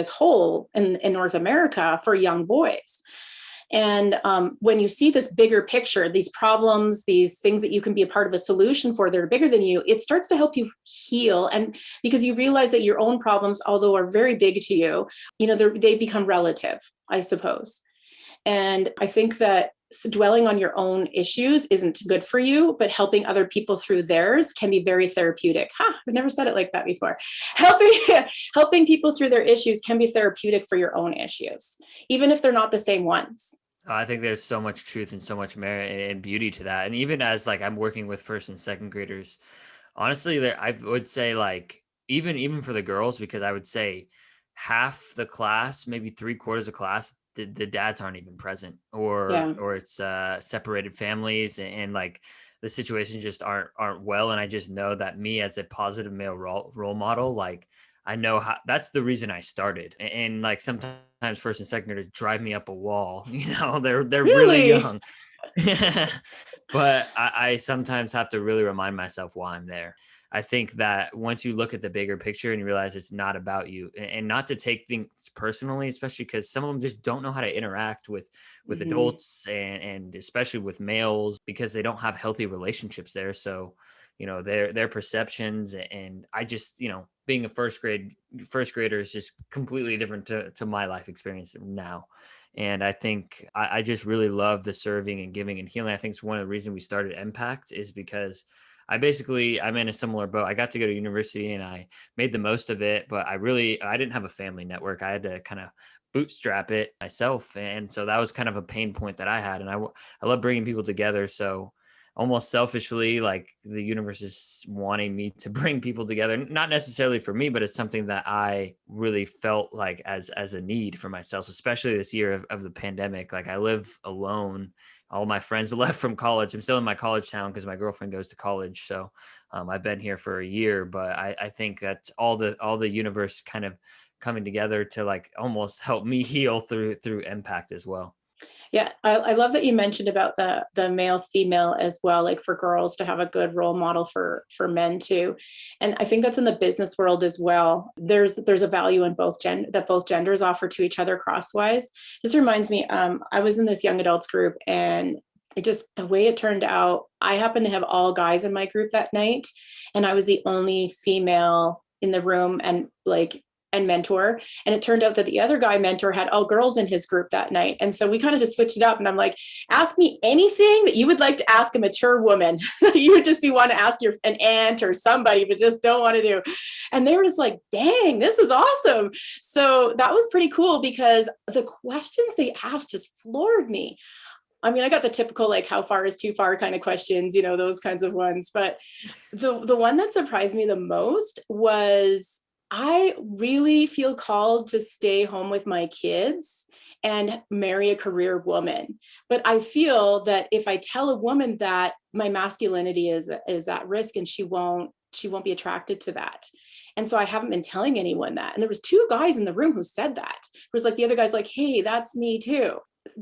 hole in North America for young boys. And when you see this bigger picture, these problems, these things that you can be a part of a solution for that are bigger than you, it starts to help you heal. And because you realize that your own problems, although are very big to you, they become relative, I suppose. And I think that dwelling on your own issues isn't good for you, but helping other people through theirs can be very therapeutic. I've never said it like that before. Helping people through their issues can be therapeutic for your own issues, even if they're not the same ones. I think there's so much truth and so much merit and beauty to that. And even as like I'm working with first and second graders, honestly, I would say, like, even for the girls, because I would say half the class, maybe 3/4 of class, the dads aren't even present, Yeah. or it's separated families, and like the situations just aren't well. And I just know that me as a positive male role model, like I know how. That's the reason I started. And like sometimes first and second graders drive me up a wall. They're really Really? young. But I sometimes have to really remind myself why I'm there. I think that once you look at the bigger picture and you realize it's not about you, and not to take things personally, especially because some of them just don't know how to interact with Mm-hmm. adults, and especially with males, because they don't have healthy relationships there. So, their perceptions, and I just, being a first grader is just completely different to my life experience now. And I think I just really love the serving and giving and healing. I think it's one of the reasons we started EmPact, is because I'm in a similar boat. I got to go to university and I made the most of it, but I didn't have a family network. I had to kind of bootstrap it myself. And so that was kind of a pain point that I had. And I love bringing people together. So almost selfishly, like the universe is wanting me to bring people together, not necessarily for me, but it's something that I really felt like as a need for myself, especially this year of the pandemic. Like I live alone. All my friends left from college. I'm still in my college town because my girlfriend goes to college. So I've been here for a year, but I think that all the universe kind of coming together to like almost help me heal through EmPact as well. Yeah, I love that you mentioned about the male female as well, like for girls to have a good role model for men too. And I think that's in the business world as well. There's a value in that both genders offer to each other crosswise. This reminds me, I was in this young adults group, and it just, the way it turned out, I happened to have all guys in my group that night, and I was the only female in the room and mentor. And it turned out that the other guy mentor had all girls in his group that night. And so we kind of just switched it up. And I'm like, ask me anything that you would like to ask a mature woman. You would just want to ask an aunt or somebody, but just don't want to do. And they were just like, dang, this is awesome. So that was pretty cool because the questions they asked just floored me. I mean, I got the typical, like, how far is too far kind of questions, those kinds of ones. But the one that surprised me the most was, I really feel called to stay home with my kids and marry a career woman. But I feel that if I tell a woman that, my masculinity is at risk, and she won't be attracted to that. And so I haven't been telling anyone that. And there was 2 guys in the room who said that. It was like, the other guy's like, hey, that's me too.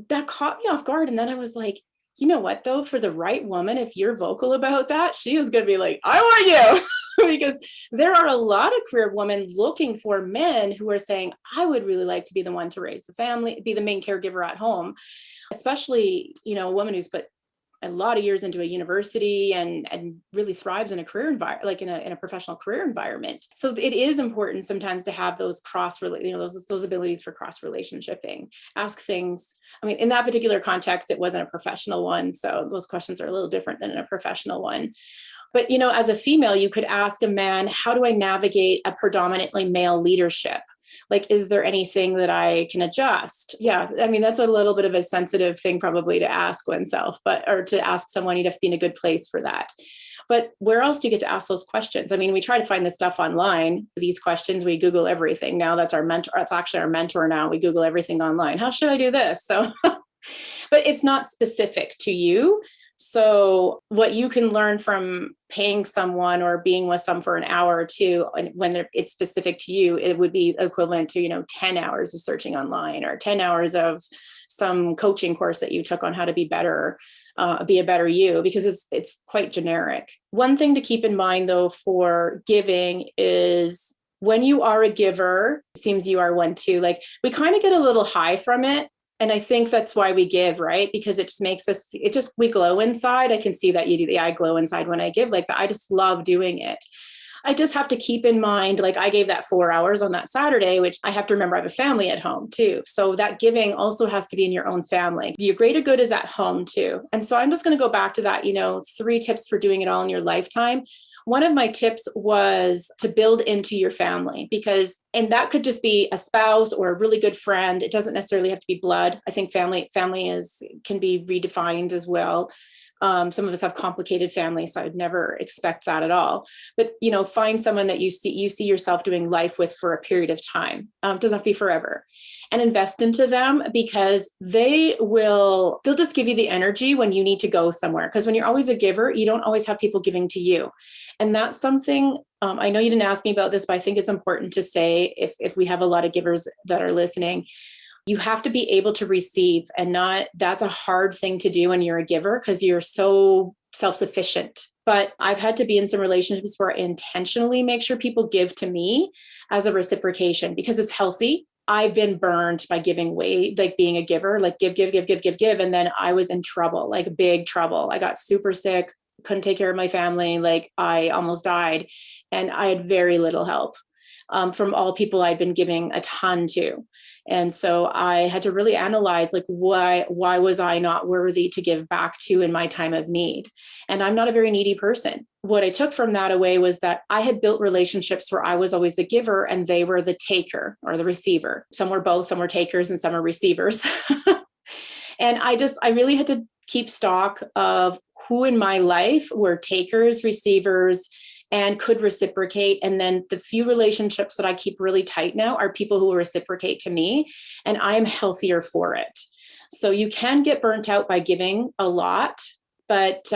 That caught me off guard. And then I was like, you know what though, for the right woman, if you're vocal about that, she is going to be like, I want you. Because there are a lot of career women looking for men who are saying, I would really like to be the one to raise the family, be the main caregiver at home, especially, a woman who's put a lot of years into a university and really thrives in a career environment, like in a professional career environment. So it is important sometimes to have those those abilities for cross relationshiping. Ask things. I mean, in that particular context, it wasn't a professional one, so those questions are a little different than in a professional one. But, as a female, you could ask a man, how do I navigate a predominantly male leadership? Like, is there anything that I can adjust? Yeah, I mean, that's a little bit of a sensitive thing probably to ask oneself, or to ask someone. You'd have to be in a good place for that. But where else do you get to ask those questions? I mean, we try to find this stuff online, these questions, we Google everything. Now that's our mentor. That's actually our mentor now. We Google everything online. How should I do this? So, but it's not specific to you. So what you can learn from paying someone or being with some for an hour or two, and when it's specific to you, it would be equivalent to, 10 hours of searching online, or 10 hours of some coaching course that you took on how to be better, be a better you, because it's quite generic. One thing to keep in mind though, for giving is, when you are a giver, it seems you are one too, like we kind of get a little high from it. And I think that's why we give, right? Because it just makes us, we glow inside. I can see that you do. I glow inside when I give like that. I just love doing it. I just have to keep in mind, like I gave that 4 hours on that Saturday, which I have to remember I have a family at home too. So that giving also has to be in your own family. Your greater good is at home too. And so I'm just going to go back to that, 3 tips for doing it all in your lifetime. One of my tips was to build into your family, and that could just be a spouse or a really good friend. It doesn't necessarily have to be blood. I think family can be redefined as well. Some of us have complicated families, so I would never expect that at all. But, find someone that you see yourself doing life with for a period of time. It doesn't have to be forever. And invest into them, because they'll just give you the energy when you need to go somewhere. Because when you're always a giver, you don't always have people giving to you. And that's something, I know you didn't ask me about this, but I think it's important to say, if we have a lot of givers that are listening, you have to be able to receive, and that's a hard thing to do when you're a giver, because you're so self-sufficient. But I've had to be in some relationships where I intentionally make sure people give to me as a reciprocation, because it's healthy. I've been burned by giving away, like being a giver, like give. And then I was in trouble, like big trouble. I got super sick, couldn't take care of my family. Like I almost died, and I had very little help from all people I'd been giving a ton to. And so I had to really analyze, like, why was I not worthy to give back to in my time of need? And I'm not a very needy person. What I took from that away was that I had built relationships where I was always the giver and they were the taker or the receiver. Some were both, some were takers and some are receivers. And I really had to keep stock of who in my life were takers, receivers, and could reciprocate. And then the few relationships that I keep really tight now are people who will reciprocate to me, and I'm healthier for it. So you can get burnt out by giving a lot, but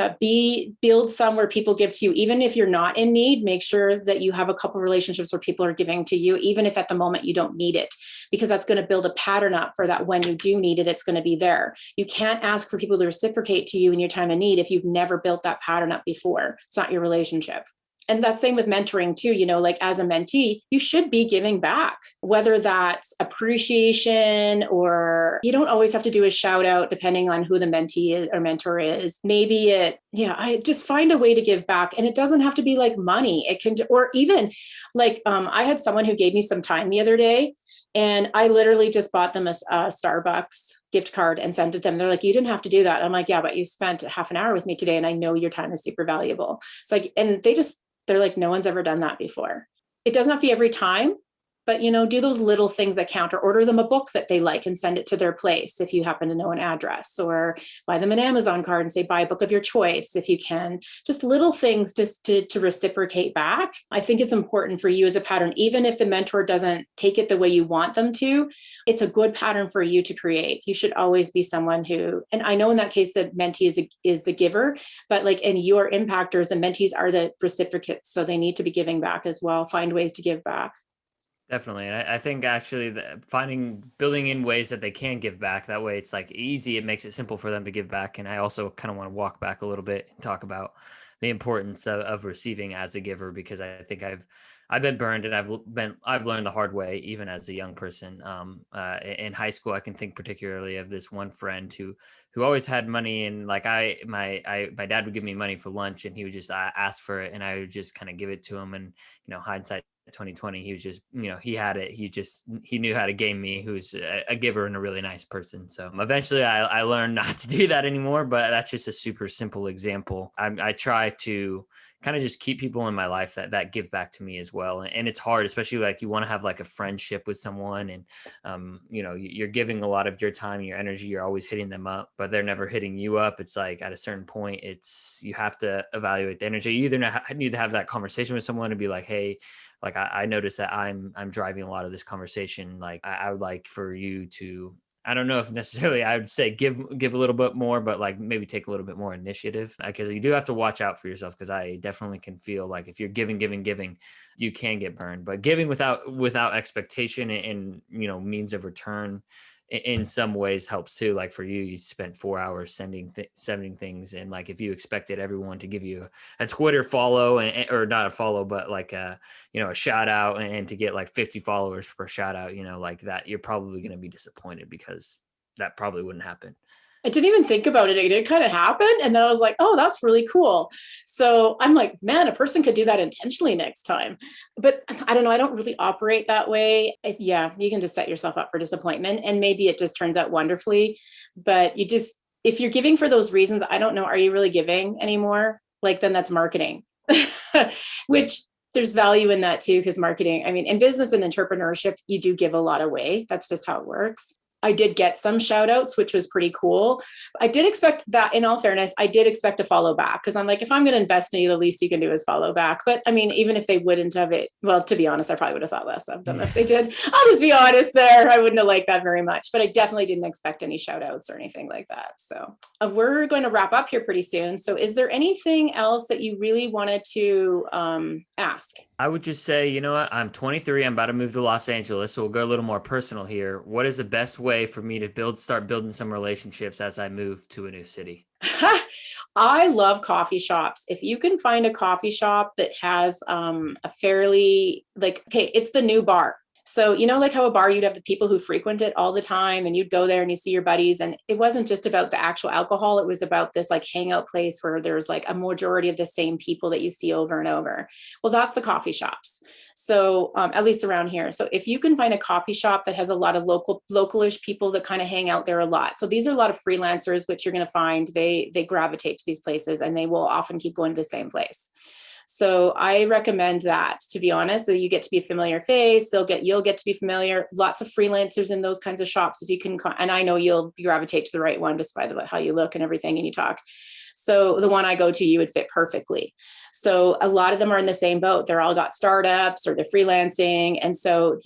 build some where people give to you. Even if you're not in need, make sure that you have a couple relationships where people are giving to you, even if at the moment you don't need it, because that's going to build a pattern up for that. When you do need it, it's going to be there. You can't ask for people to reciprocate to you in your time of need if you've never built that pattern up before. It's not your relationship. And that's same with mentoring too, like as a mentee, you should be giving back, whether that's appreciation, or you don't always have to do a shout out depending on who the mentee is or mentor is. Maybe I just find a way to give back. And it doesn't have to be like money. It can, or even like, I had someone who gave me some time the other day, and I literally just bought them a Starbucks gift card and sent it to them. They're like, you didn't have to do that. I'm like, yeah, but you spent half an hour with me today, and I know your time is super valuable. It's like, and they're like, no one's ever done that before. It doesn't have to be every time, but do those little things that count, or order them a book that they like and send it to their place if you happen to know an address, or buy them an Amazon card and say, buy a book of your choice if you can. Just little things just to reciprocate back. I think it's important for you as a pattern, even if the mentor doesn't take it the way you want them to, it's a good pattern for you to create. You should always be someone who, and I know in that case, the mentee is the giver, but like in your impactors, the mentees are the reciprocates. So they need to be giving back as well. Find ways to give back. Definitely. And I think actually building in ways that they can give back, that way it's like easy. It makes it simple for them to give back. And I also kind of want to walk back a little bit and talk about the importance of receiving as a giver, because I think I've been burned, and I've learned the hard way, even as a young person. In high school, I can think particularly of this one friend who always had money, and like my dad would give me money for lunch, and he would just ask for it, and I would just kind of give it to him. And hindsight 2020, he was just, he had it. He knew how to game me, who's a giver and a really nice person. So eventually I learned not to do that anymore, but that's just a super simple example. I try to kind of just keep people in my life that give back to me as well. And it's hard, especially like you want to have like a friendship with someone, and you're giving a lot of your time, your energy, you're always hitting them up, but they're never hitting you up. It's like at a certain point, you have to evaluate the energy. You either need to have that conversation with someone and be like, hey, like I noticed that I'm driving a lot of this conversation. Like I would like for you to, I don't know if necessarily I would say give a little bit more, but like maybe take a little bit more initiative, because you do have to watch out for yourself. Because I definitely can feel like if you're giving, you can get burned. But giving without expectation and means of return in some ways helps too. Like for you spent 4 hours sending things, and like if you expected everyone to give you a Twitter follow, or not a follow, but like a shout out, and to get like 50 followers per shout out, like that, you're probably going to be disappointed, because that probably wouldn't happen. I didn't even think about it. It did kind of happen. And then I was like, oh, that's really cool. So I'm like, man, a person could do that intentionally next time. But I don't know. I don't really operate that way. Yeah, you can just set yourself up for disappointment, and maybe it just turns out wonderfully. But if you're giving for those reasons, I don't know, are you really giving anymore? Like, then that's marketing, which there's value in that too, because marketing, I mean, in business and entrepreneurship, you do give a lot away. That's just how it works. I did get some shout outs, which was pretty cool. I did expect that, in all fairness, I did expect to follow back, because I'm like, if I'm going to invest in you, the least you can do is follow back. But I mean, even if they wouldn't have it, well, to be honest, I probably would have thought less of them if they did. I'll just be honest there. I wouldn't have liked that very much, but I definitely didn't expect any shout outs or anything like that. So we're going to wrap up here pretty soon. So is there anything else that you really wanted to ask? I would just say, you know what? I'm 23. I'm about to move to Los Angeles. So we'll go a little more personal here. What is the best way for me to start building some relationships as I move to a new city? I love coffee shops. If you can find a coffee shop that has a fairly, like, okay, it's the new bar. So, like how a bar, you'd have the people who frequent it all the time, and you'd go there and you see your buddies. And it wasn't just about the actual alcohol. It was about this like hangout place where there's like a majority of the same people that you see over and over. Well, that's the coffee shops. So at least around here. So if you can find a coffee shop that has a lot of localish people that kind of hang out there a lot. So these are a lot of freelancers, which you're going to find they gravitate to these places, and they will often keep going to the same place. So I recommend that, to be honest. So you get to be a familiar face. You'll get to be familiar. Lots of freelancers in those kinds of shops. If you can, and I know you'll gravitate to the right one just by how you look and everything and you talk. So the one I go to, you would fit perfectly. So a lot of them are in the same boat. They're all got startups or they're freelancing. And so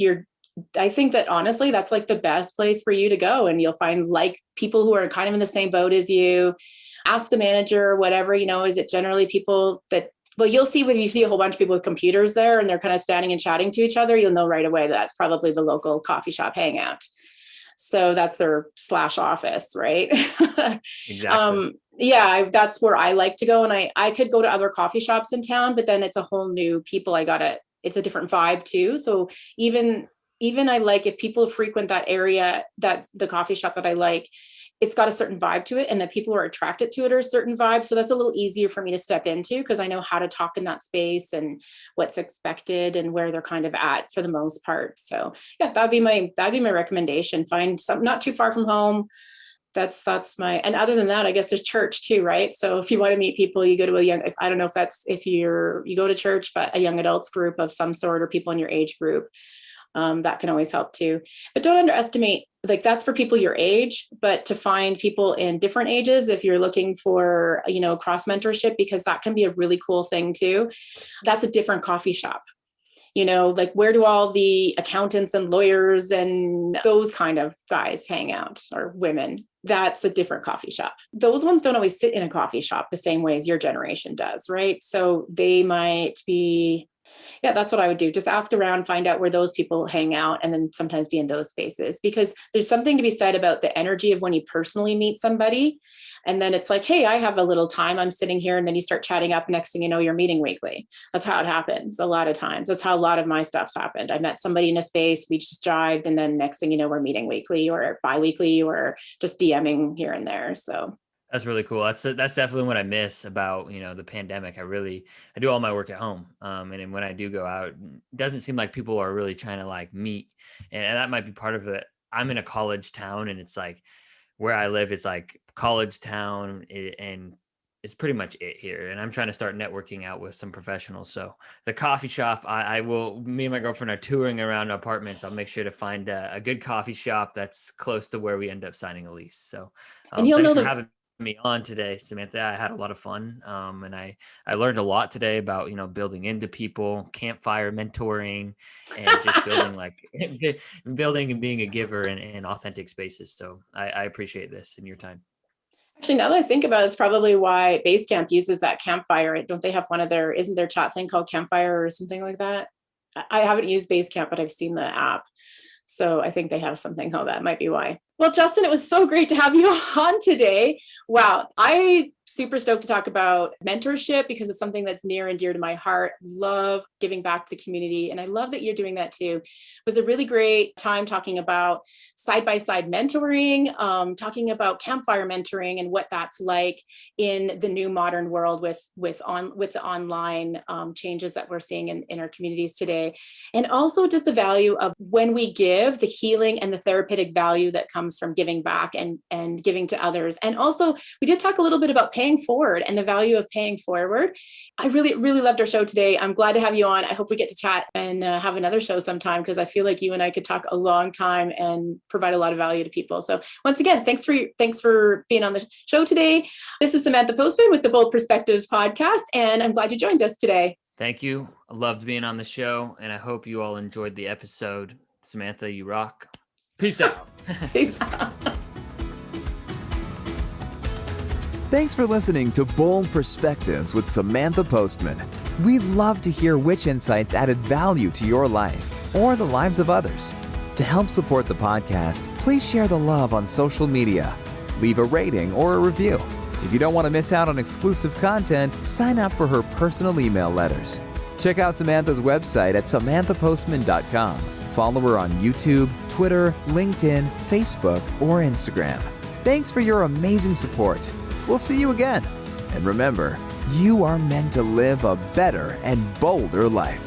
I think that honestly, that's like the best place for you to go. And you'll find like people who are kind of in the same boat as you. Ask the manager, whatever, is it generally people that, well, you'll see when you see a whole bunch of people with computers there and they're kind of standing and chatting to each other, you'll know right away that's probably the local coffee shop hangout. So that's their /office, right? Exactly. Yeah, that's where I like to go. And I could go to other coffee shops in town, but then it's a whole new people. It's a different vibe too. So even I like if people frequent that area, that the coffee shop that I like, it's got a certain vibe to it and that people are attracted to it or a certain vibe. So that's a little easier for me to step into because I know how to talk in that space and what's expected and where they're kind of at for the most part. So yeah, that'd be my recommendation. Find something not too far from home. That's my, and other than that, I guess there's church too, right? So if you want to meet people, you go to I don't know if you go to church, but a young adults group of some sort or people in your age group. That can always help too. But don't underestimate, like that's for people your age, but to find people in different ages, if you're looking for, cross mentorship, because that can be a really cool thing too. That's a different coffee shop. Like where do all the accountants and lawyers and those kind of guys hang out, or women? That's a different coffee shop. Those ones don't always sit in a coffee shop the same way as your generation does, right? So they might be, yeah, that's what I would do. Just ask around, find out where those people hang out, and then sometimes be in those spaces, because there's something to be said about the energy of when you personally meet somebody. And then it's like, hey, I have a little time. I'm sitting here. And then you start chatting up. Next thing you know, you're meeting weekly. That's how it happens a lot of times. That's how a lot of my stuff's happened. I met somebody in a space, we just jived. And then next thing you know, we're meeting weekly or bi-weekly or just DMing here and there. So that's really cool. That's definitely what I miss about, the pandemic. I do all my work at home. And when I do go out, it doesn't seem like people are really trying to like meet. And that might be part of it. I'm in a college town, and it's like where I live is like college town, and it's pretty much it here. And I'm trying to start networking out with some professionals. So the coffee shop, me and my girlfriend are touring around apartments. I'll make sure to find a good coffee shop that's close to where we end up signing a lease. So and you'll thanks know for having me on today, Samantha. I had a lot of fun. And I learned a lot today about, building into people, campfire mentoring, and just building and being a giver in authentic spaces. So I appreciate this and your time. Actually, now that I think about it, it's probably why Basecamp uses that campfire. Don't they have isn't their chat thing called Campfire or something like that? I haven't used Basecamp, but I've seen the app. So I think they have something called that. Might be why. Well, Justin, it was so great to have you on today. Wow. I super stoked to talk about mentorship because it's something that's near and dear to my heart. Love giving back to the community. And I love that you're doing that too. It was a really great time talking about side-by-side mentoring, talking about campfire mentoring and what that's like in the new modern world with the online changes that we're seeing in our communities today. And also just the value of when we give, the healing and the therapeutic value that comes from giving back and giving to others. And also we did talk a little bit about paying forward and the value of paying forward. I really, really loved our show today. I'm glad to have you on. I hope we get to chat and have another show sometime, because I feel like you and I could talk a long time and provide a lot of value to people. So once again, thanks for being on the show today. This is Samantha Postman with the Bold Perspectives podcast, and I'm glad you joined us today. Thank you. I loved being on the show, and I hope you all enjoyed the episode. Samantha, you rock. Peace out. Peace out. Thanks for listening to Bold Perspectives with Samantha Postman. We'd love to hear which insights added value to your life or the lives of others. To help support the podcast, please share the love on social media, leave a rating or a review. If you don't want to miss out on exclusive content, sign up for her personal email letters. Check out Samantha's website at samanthapostman.com. Follow her on YouTube, Twitter, LinkedIn, Facebook, or Instagram. Thanks for your amazing support. We'll see you again. And remember, you are meant to live a better and bolder life.